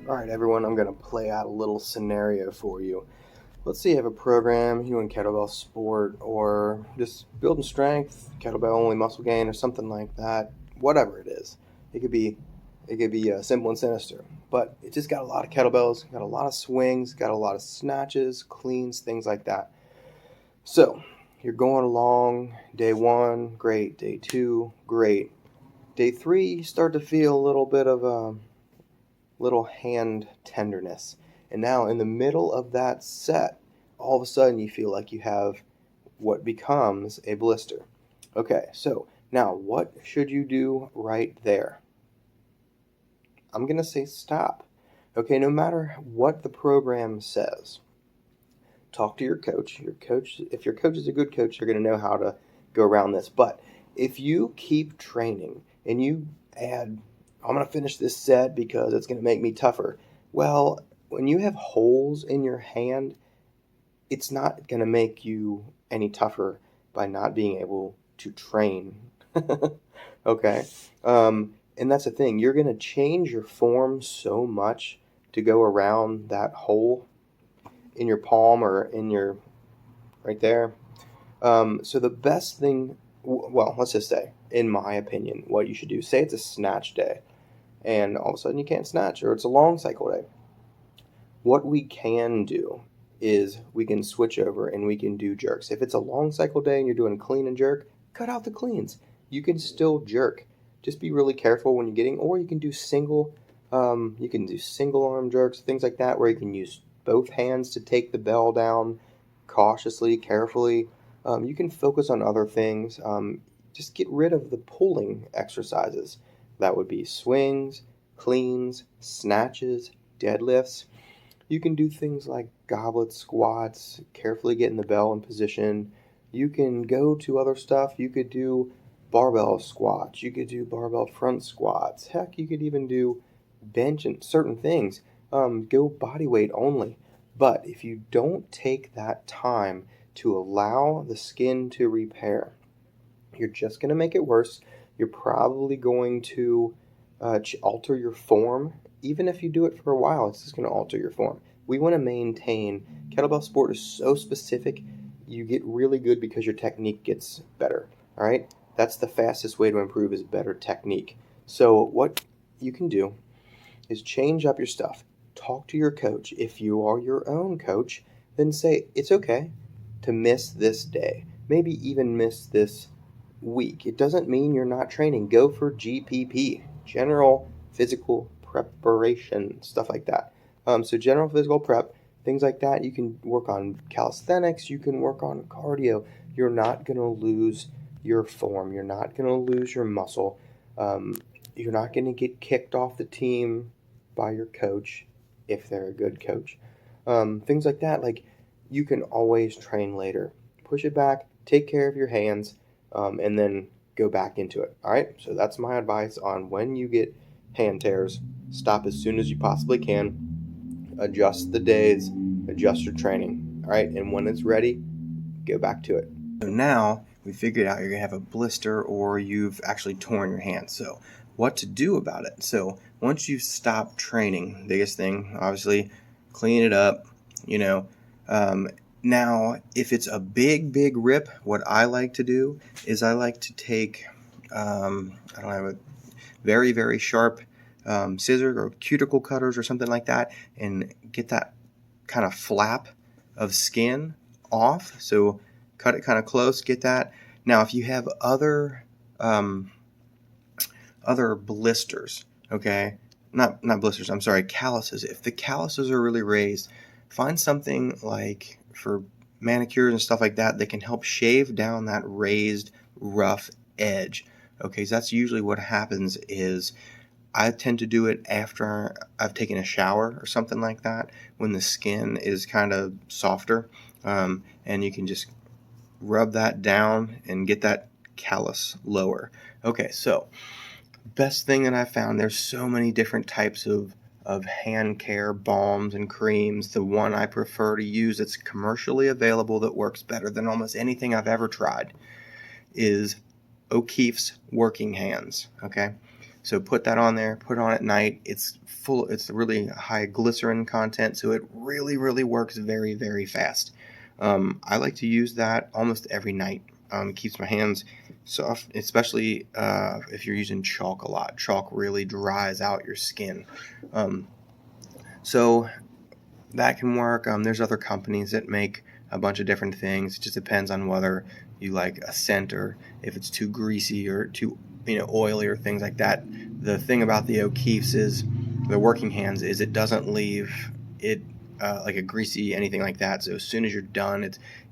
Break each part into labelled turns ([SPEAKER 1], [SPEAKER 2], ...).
[SPEAKER 1] Alright everyone, I'm going to play out a little scenario for you. Let's say you have a program, you in kettlebell sport, or just building strength, kettlebell only muscle gain, or something like that. Whatever it is. It could be simple and sinister. But it just got a lot of kettlebells, got a lot of swings, got a lot of snatches, cleans, things like that. So, you're going along, day 1, great, day 2, great. Day 3, you start to feel a little bit of a little hand tenderness. And now in the middle of that set, all of a sudden you feel like you have what becomes a blister. Okay, so now what should you do right there? I'm going to say stop. Okay, no matter what the program says, talk to your coach. If your coach is a good coach, you're going to know how to go around this. But if you keep training and you add, I'm going to finish this set because it's going to make me tougher. Well, when you have holes in your hand, it's not going to make you any tougher by not being able to train. Okay? And that's the thing. You're going to change your form so much to go around that hole in your palm or in your, right there. So the best thing, well, let's just say, in my opinion, what you should do, say it's a snatch day, and all of a sudden you can't snatch, or it's a long cycle day. What we can do is we can switch over and we can do jerks. If it's a long cycle day and you're doing clean and jerk, cut out the cleans. You can still jerk. Just be really careful when you're getting, or you can do single arm jerks, things like that, where you can use both hands to take the bell down cautiously, carefully. You can focus on other things. Just get rid of the pulling exercises. That would be swings, cleans, snatches, deadlifts. You can do things like goblet squats, carefully getting the bell in position. You can go to other stuff. You could do barbell squats. You could do barbell front squats. Heck, you could even do bench and certain things. Go body weight only. But if you don't take that time to allow the skin to repair, you're just going to make it worse. You're probably going to alter your form. Even if you do it for a while, it's just going to alter your form. We want to maintain. Kettlebell sport is so specific. You get really good because your technique gets better. All right? That's the fastest way to improve, is better technique. So what you can do is change up your stuff. Talk to your coach. If you are your own coach, then say it's okay to miss this day. Maybe even miss this week. It doesn't mean you're not training. Go for GPP, general physical preparation, stuff like that. So general physical prep, things like that. You can work on calisthenics. You can work on cardio. You're not going to lose your form. You're not going to lose your muscle. You're not going to get kicked off the team by your coach if they're a good coach. Things like that. Like, you can always train later. Push it back. Take care of your hands. And then go back into it. All right, so that's my advice on when you get hand tears. Stop as soon as you possibly can. Adjust the days, adjust your training. All right, and when it's ready, go back to it. So now we figured out you're gonna have a blister or you've actually torn your hand. So what to do about it? So once you've stopped training, biggest thing, obviously, clean it up. Now, if it's a big rip, what I like to do is I like to take, I don't have a very, very sharp scissors or cuticle cutters or something like that, and get that kind of flap of skin off. So cut it kind of close, get that. Now, if you have other blisters, okay, not blisters, I'm sorry, calluses. If the calluses are really raised, find something like, for manicures and stuff like that, that can help shave down that raised, rough edge. Okay, so that's usually what happens. Is I tend to do it after I've taken a shower or something like that, when the skin is kind of softer, and you can just rub that down and get that callus lower. Okay, so best thing that I found, there's so many different types of hand care balms and creams. The one I prefer to use that's commercially available that works better than almost anything I've ever tried is O'Keeffe's Working Hands. Okay, So put that on there, put it on at night. It's really high glycerin content, so it really, really works very, very fast. I like to use that almost every night. It keeps my hands soft, especially if you're using chalk a lot. Chalk really dries out your skin. So that can work. There's other companies that make a bunch of different things. It just depends on whether you like a scent or if it's too greasy or too oily or things like that. The thing about the O'Keeffe's is the working hands is it doesn't leave it like a greasy anything like that. So as soon as you're done,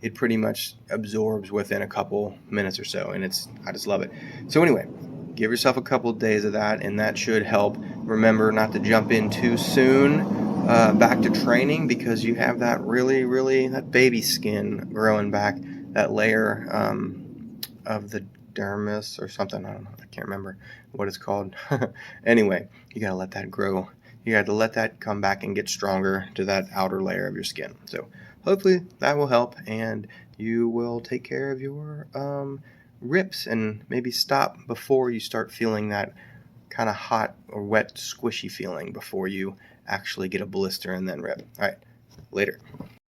[SPEAKER 1] it pretty much absorbs within a couple minutes or so, and I just love it. So anyway, give yourself a couple of days of that, and that should help. Remember not to jump in too soon back to training, because you have that that baby skin growing back, that layer of the dermis or something. I don't know. I can't remember what it's called. Anyway, you got to let that grow. You got to let that come back and get stronger to that outer layer of your skin. So hopefully that will help, and you will take care of your rips and maybe stop before you start feeling that kind of hot or wet, squishy feeling before you actually get a blister and then rip. All right, later.